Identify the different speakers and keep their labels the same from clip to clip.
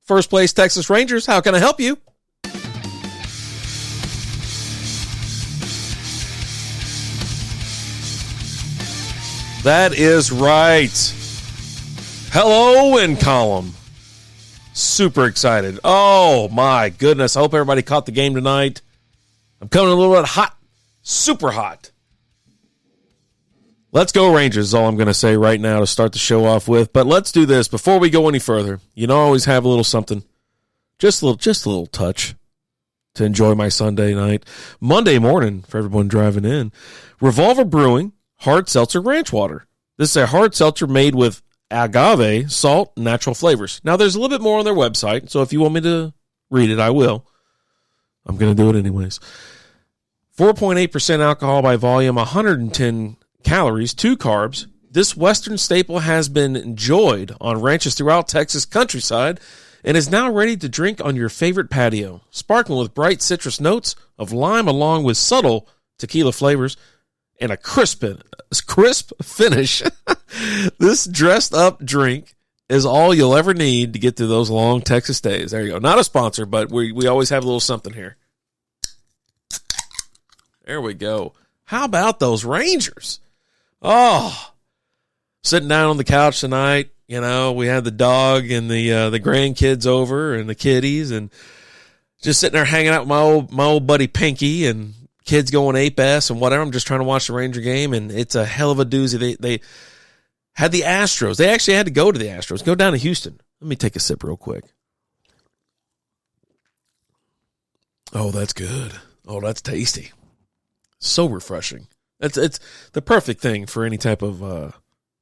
Speaker 1: First place, Texas Rangers. How can I help you? That is right. Hello in column. Super excited. Oh, my goodness. I hope everybody caught the game tonight. I'm coming a little bit hot. Super hot. Let's go Rangers is all I'm going to say right now to start the show off with. But let's do this before we go any further. You know I always have a little something. Just a little touch to enjoy my Sunday night. Monday morning, for everyone driving in, Revolver Brewing Hard Seltzer Ranch Water. This is a hard seltzer made with agave, salt, and natural flavors. Now, there's a little bit more on their website, so if you want me to read it, I will. I'm going to do it anyways. 4.8% alcohol by volume, 110 calories, 2 carbs. This Western staple has been enjoyed on ranches throughout Texas countryside and is now ready to drink on your favorite patio. Sparkling with bright citrus notes of lime along with subtle tequila flavors and a crisp finish. This dressed-up drink is all you'll ever need to get through those long Texas days. There you go. Not a sponsor, but we always have a little something here. There we go. How about those Rangers? Oh, sitting down on the couch tonight. You know, we had the dog and the grandkids over and the kiddies, and just sitting there hanging out with my old buddy Pinky and kids going ape-ass and whatever. I'm just trying to watch the Ranger game, and it's a hell of a doozy. They had the Astros. They actually had to go to the Astros, go down to Houston. Let me take a sip real quick. Oh, that's good. Oh, that's tasty. So refreshing. It's the perfect thing for any type of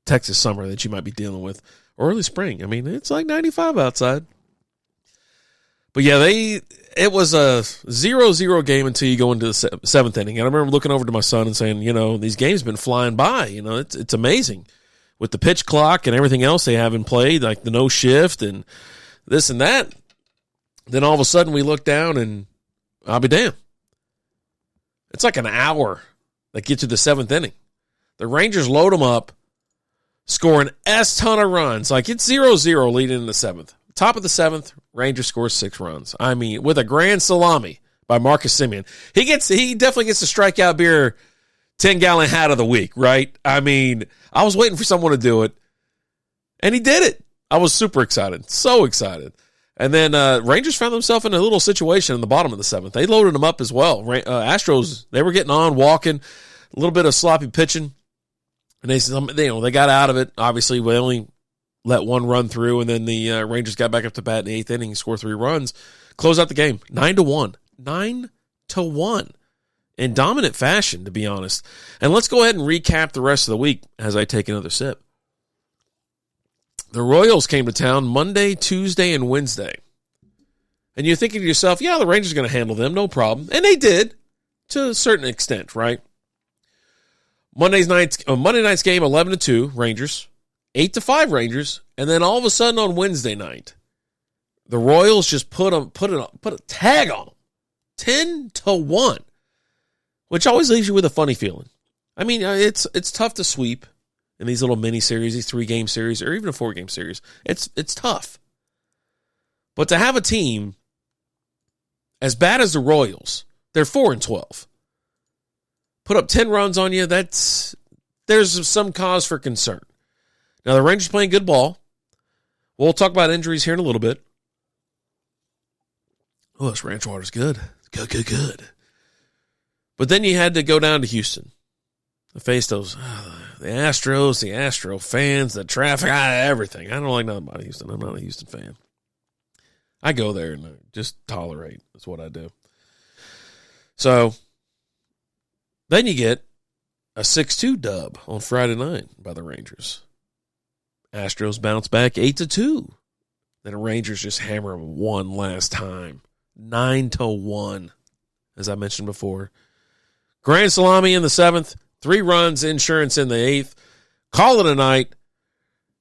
Speaker 1: Texas summer that you might be dealing with, or early spring. I mean, it's like 95 outside. But yeah, it was a 0-0 game until you go into the seventh inning. And I remember looking over to my son and saying, you know, these games have been flying by. You know, it's amazing with the pitch clock and everything else they have in play, like the no shift and this and that. Then all of a sudden we look down and I'll be damned. It's like an hour that gets to the seventh inning. The Rangers load them up, score an S-ton of runs. Like it's 0-0 leading in the seventh. Top of the seventh, Rangers scores 6 runs. I mean, with a grand salami by Marcus Semien. He definitely gets the strikeout beer 10-gallon hat of the week, right? I mean, I was waiting for someone to do it, and he did it. I was super excited, so excited. And then Rangers found themselves in a little situation in the bottom of the seventh. They loaded them up as well. Astros, they were getting on, walking, a little bit of sloppy pitching, and they got out of it. Obviously, we only let one run through, and then the Rangers got back up to bat in the eighth inning, scored 3 runs, close out the game 9-1, 9-1, in dominant fashion, to be honest. And let's go ahead and recap the rest of the week as I take another sip. The Royals came to town Monday, Tuesday, and Wednesday. And you're thinking to yourself, yeah, the Rangers are going to handle them, no problem. And they did, to a certain extent, right? Monday night's game, 11-2, Rangers. 8-5 Rangers. And then all of a sudden on Wednesday night, the Royals just put a tag on them. 10-1. Which always leaves you with a funny feeling. I mean, it's tough to sweep in these little mini-series, these 3-game series, or even a 4-game series. It's tough. But to have a team as bad as the Royals, they're 4-12, put up 10 runs on you, there's some cause for concern. Now, the Rangers playing good ball. We'll talk about injuries here in a little bit. Oh, this ranch water's good. Good. But then you had to go down to Houston to face those, the Astros, the Astro fans, the traffic, everything. I don't like nothing about Houston. I'm not a Houston fan. I go there and just tolerate. That's what I do. So then you get a 6-2 dub on Friday night by the Rangers. Astros bounce back 8-2. Then the Rangers just hammer them one last time. 9-1, as I mentioned before. Grand salami in the seventh. 3 runs, insurance in the eighth. Call it a night.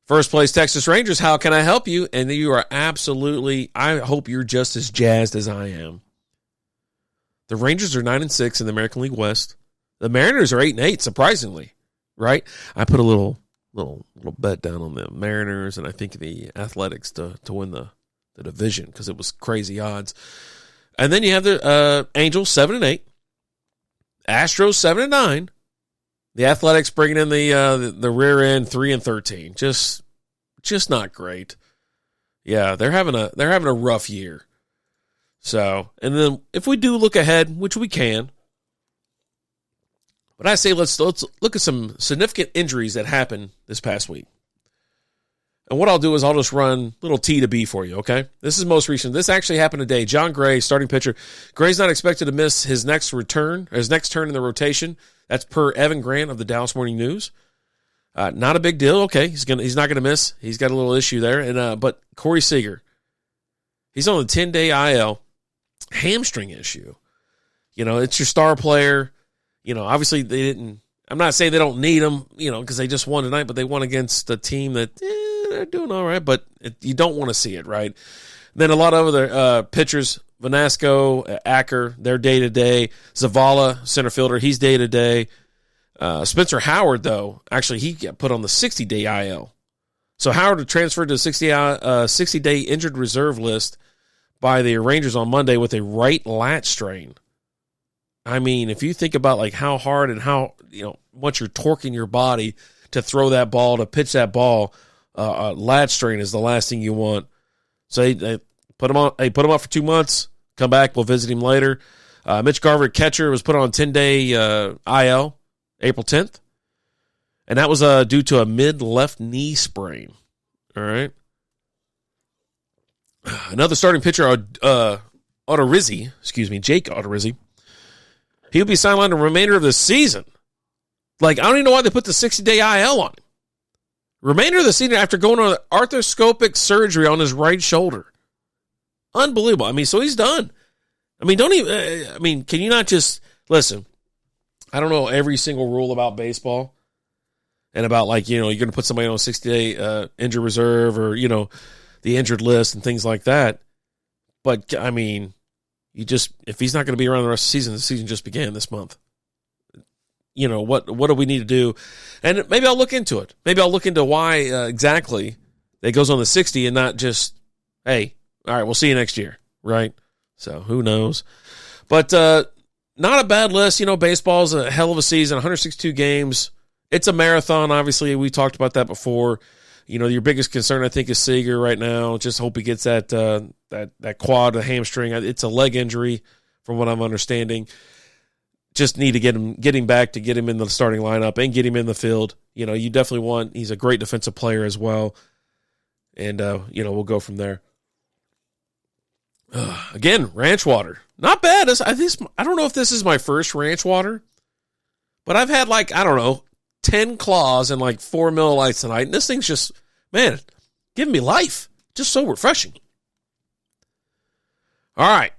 Speaker 1: First place, Texas Rangers. How can I help you? And you are absolutely, I hope you're just as jazzed as I am. The Rangers are 9-6 in the American League West. The Mariners are 8-8, surprisingly, right? I put a little bet down on the Mariners and I think the Athletics to win the the division because it was crazy odds. And then you have the Angels 7-8, Astros 7-9, the Athletics bringing in the rear end 3-13. Just not great. Yeah, they're having a rough year. So, and then if we do look ahead, which we can, but I say let's look at some significant injuries that happened this past week. And what I'll do is I'll just run little T to B for you, okay? This is most recent. This actually happened today. John Gray, starting pitcher. Gray's not expected to miss his next turn in the rotation. That's per Evan Grant of the Dallas Morning News. Not a big deal. Okay, he's not gonna miss. He's got a little issue there. And but Corey Seager, he's on the 10-day IL. Hamstring issue. It's your star player. Obviously they didn't. I'm not saying they don't need him, because they just won tonight, but they won against a team that they're doing all right, but you don't want to see it, right? Then a lot of other pitchers, Vanasco, Acker, they're day-to-day. Zavala, center fielder, he's day-to-day. Spencer Howard, though, actually he got put on the 60-day IL. So Howard transferred to the 60-day injured reserve list by the Rangers on Monday with a right lat strain. I mean, if you think about like how hard and how much you're torquing your body to throw that ball, to pitch that ball, lat strain is the last thing you want. So they put him on. Hey, put him up for 2 months. Come back. We'll visit him later. Mitch Garver, catcher, was put on 10-day IL April 10th, and that was due to a mid-left knee sprain. All right. Another starting pitcher, Jake Odorizzi, he'll be sidelined the remainder of the season. Like, I don't even know why they put the 60-day IL on him. Remainder of the season after going on arthroscopic surgery on his right shoulder. Unbelievable. I mean, so he's done. I mean, can you not just, listen, I don't know every single rule about baseball and about you're going to put somebody on a 60-day injured reserve or, the injured list and things like that. But, I mean, if he's not going to be around the rest of the season just began this month. What do we need to do? And maybe I'll look into it. Maybe I'll look into why exactly it goes on the 60 and not just, hey, all right, we'll see you next year, right? So who knows? But not a bad list. Baseball's a hell of a season, 162 games. It's a marathon, obviously. We talked about that before. Your biggest concern, I think, is Seager right now. Just hope he gets that quad, the hamstring. It's a leg injury, from what I'm understanding. Just need to get him back to get him in the starting lineup and get him in the field. You definitely want. He's a great defensive player as well, and we'll go from there. Again, ranch water, not bad. I don't know if this is my first ranch water, but I've had 10 claws and 4 Miller Lights tonight, and this thing's just, man, giving me life. Just so refreshing. All right.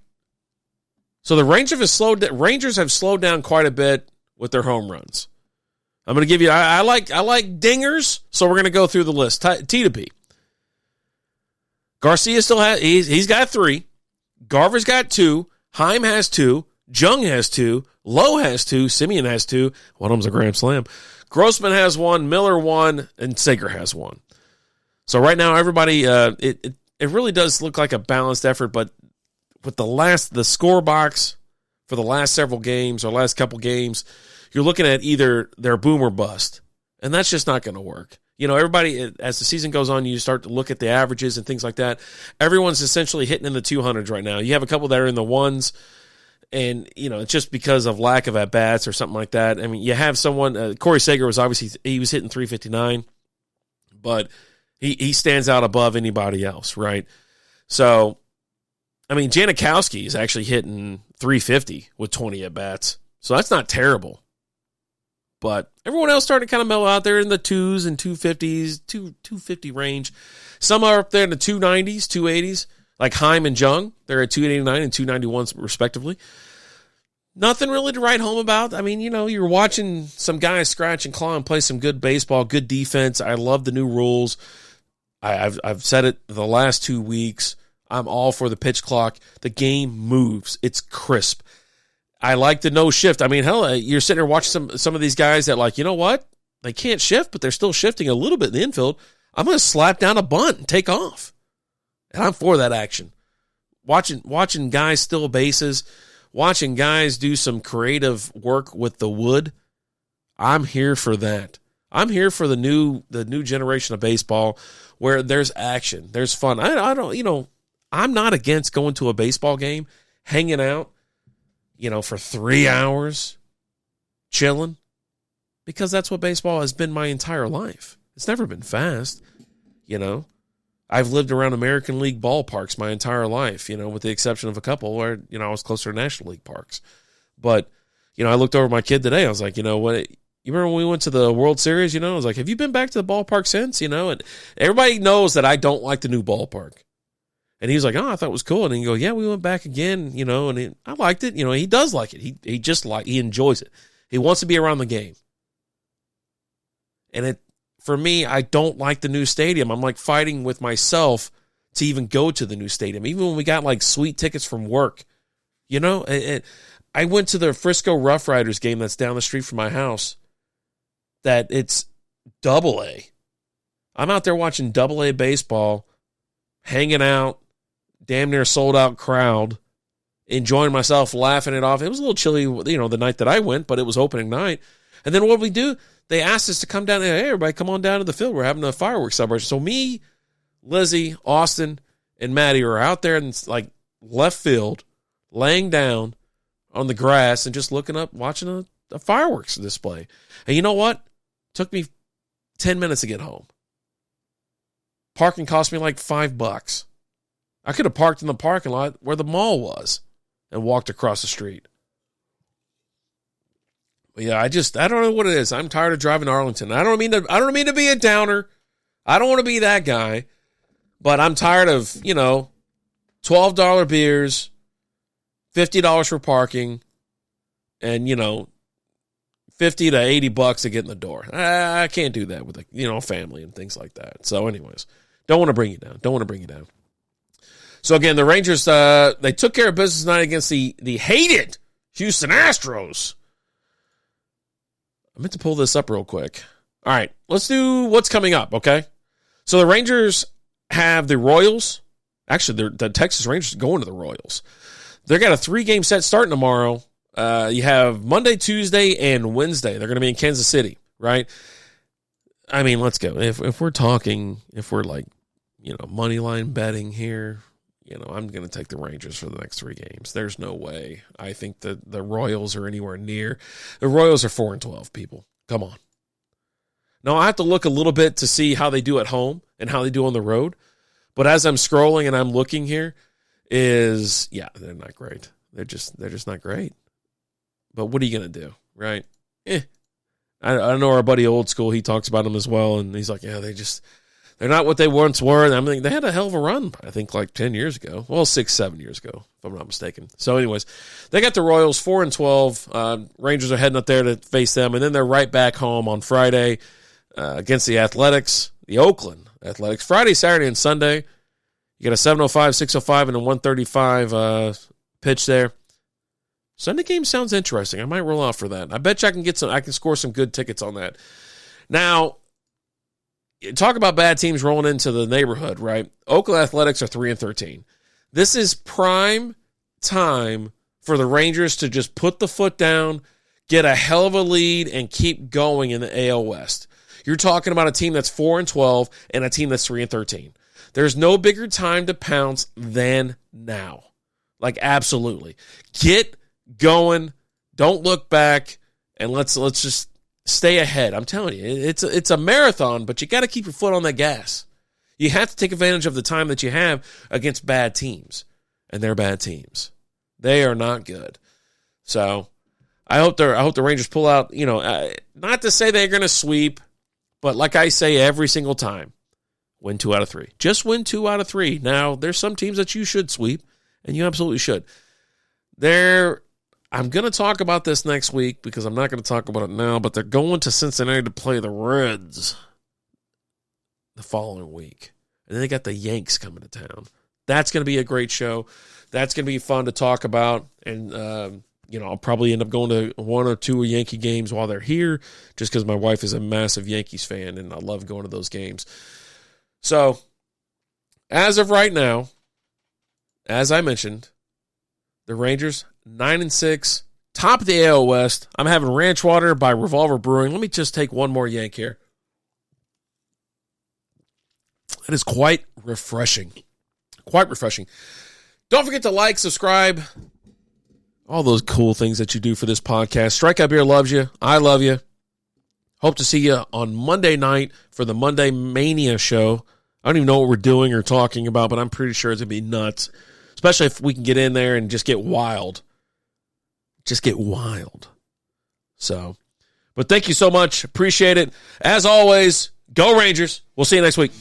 Speaker 1: So the Rangers have slowed down quite a bit with their home runs. I'm going to give you, I like dingers, so we're going to go through the list. T to B. Garcia still has, he's got 3. Garver's got 2. Heim has 2. Jung has 2. Lowe has 2. Simeon has 2. One of them's a grand slam. Grossman has 1, Miller 1, and Sager has 1. So right now, everybody, it really does look like a balanced effort, but with the score box for the last several games or last couple games, you're looking at either they're boom or bust, and that's just not going to work. Everybody, as the season goes on, you start to look at the averages and things like that. Everyone's essentially hitting in the 200s right now. You have a couple that are in the ones, and, it's just because of lack of at-bats or something like that. I mean, you have someone, Corey Seager was obviously, he was hitting 359, but he stands out above anybody else, right? So, I mean, Janikowski is actually hitting 350 with 20 at-bats. So that's not terrible. But everyone else starting to kind of mellow out there in the 2s and 250s, 250 range. Some are up there in the 290s, 280s, like Heim and Jung. They're at 289 and 291 respectively. Nothing really to write home about. I mean, you're watching some guys scratch and claw and play some good baseball, good defense. I love the new rules. I've said it the last 2 weeks. I'm all for the pitch clock. The game moves. It's crisp. I like the no shift. I mean, hell, you're sitting there watching some of these guys that you know what? They can't shift, but they're still shifting a little bit in the infield. I'm going to slap down a bunt and take off. And I'm for that action. Watching guys steal bases, watching guys do some creative work with the wood, I'm here for that. I'm here for the new generation of baseball where there's action, there's fun. I don't, I'm not against going to a baseball game, hanging out, for 3 hours, chilling, because that's what baseball has been my entire life. It's never been fast, I've lived around American League ballparks my entire life, with the exception of a couple where, I was closer to National League parks. But, I looked over at my kid today. I was like, what? You remember when we went to the World Series, I was like, have you been back to the ballpark since, And everybody knows that I don't like the new ballpark. And he was like, oh, I thought it was cool. And he go, yeah, we went back again, and I liked it. He does like it. He enjoys it. He wants to be around the game. And for me, I don't like the new stadium. I'm like fighting with myself to even go to the new stadium. Even when we got like sweet tickets from work, I went to the Frisco Rough Riders game that's down the street from my house. That it's AA. I'm out there watching AA baseball, hanging out, damn near sold out crowd, enjoying myself, laughing it off. It was a little chilly, the night that I went, but it was opening night. And then what did we do? They asked us to come down there. Hey, everybody, come on down to the field. We're having a fireworks celebration. So me, Lizzie, Austin, and Maddie are out there in like left field, laying down on the grass and just looking up, watching a fireworks display. And you know what? Took me 10 minutes to get home. Parking cost me like $5. I could have parked in the parking lot where the mall was and walked across the street. But yeah, I don't know what it is. I'm tired of driving to Arlington. I don't mean to be a downer. I don't want to be that guy. But I'm tired of, $12 beers, $50 for parking, and, $50 to $80 to get in the door. I can't do that with family and things like that. So anyways, don't want to bring you down. So again, the Rangers, they took care of business tonight against the hated Houston Astros. I meant to pull this up real quick. All right, let's do what's coming up, okay? So the Rangers have the Royals. Actually, the Texas Rangers going to the Royals. They got a 3-game set starting tomorrow. You have Monday, Tuesday, and Wednesday. They're going to be in Kansas City, right? I mean, let's go. If we're like, money line betting here, I'm going to take the Rangers for the next 3 games. There's no way. I think that the Royals are anywhere near. The Royals are 4-12, people. Come on. Now, I have to look a little bit to see how they do at home and how they do on the road. But as I'm scrolling and I'm looking here, they're not great. They're just not great. But what are you going to do, right? I know our buddy Old School, he talks about them as well, and he's like, yeah, they're not what they once were. I mean, they had a hell of a run, I think, like 10 years ago. Well, 6-7 years ago, if I'm not mistaken. So anyways, they got the Royals 4-12. Rangers are heading up there to face them, and then they're right back home on Friday against the Oakland Athletics. Friday, Saturday, and Sunday. You got a 7:05, 6:05, and a 1:35 pitch there. Sunday game sounds interesting. I might roll out for that. I bet you I can score some good tickets on that. Now, talk about bad teams rolling into the neighborhood, right? Oakland Athletics are 3-13. This is prime time for the Rangers to just put the foot down, get a hell of a lead, and keep going in the AL West. You're talking about a team that's 4-12 and a team that's 3-13. There's no bigger time to pounce than now. Like, absolutely. Get going. Don't look back, and let's just stay ahead. I'm telling you, it's a marathon, but you got to keep your foot on the gas. You have to take advantage of the time that you have against bad teams, and they're bad teams. They are not good. So I hope the Rangers pull out. Not to say they're going to sweep, but like I say every single time, win 2 out of 3. Just win 2 out of 3. Now there's some teams that you should sweep, and you absolutely should. I'm going to talk about this next week because I'm not going to talk about it now, but they're going to Cincinnati to play the Reds the following week. And then they got the Yanks coming to town. That's going to be a great show. That's going to be fun to talk about. And, I'll probably end up going to 1 or 2 Yankee games while they're here just because my wife is a massive Yankees fan, and I love going to those games. So, as of right now, as I mentioned, the Rangers 9-6, top of the AL West. I'm having Ranch Water by Revolver Brewing. Let me just take one more yank here. That is quite refreshing. Quite refreshing. Don't forget to like, subscribe, all those cool things that you do for this podcast. Strikeout Beer loves you. I love you. Hope to see you on Monday night for the Monday Mania show. I don't even know what we're doing or talking about, but I'm pretty sure it's going to be nuts. Especially if we can get in there and just get wild. Just get wild. So, but thank you so much. Appreciate it. As always, go Rangers. We'll see you next week.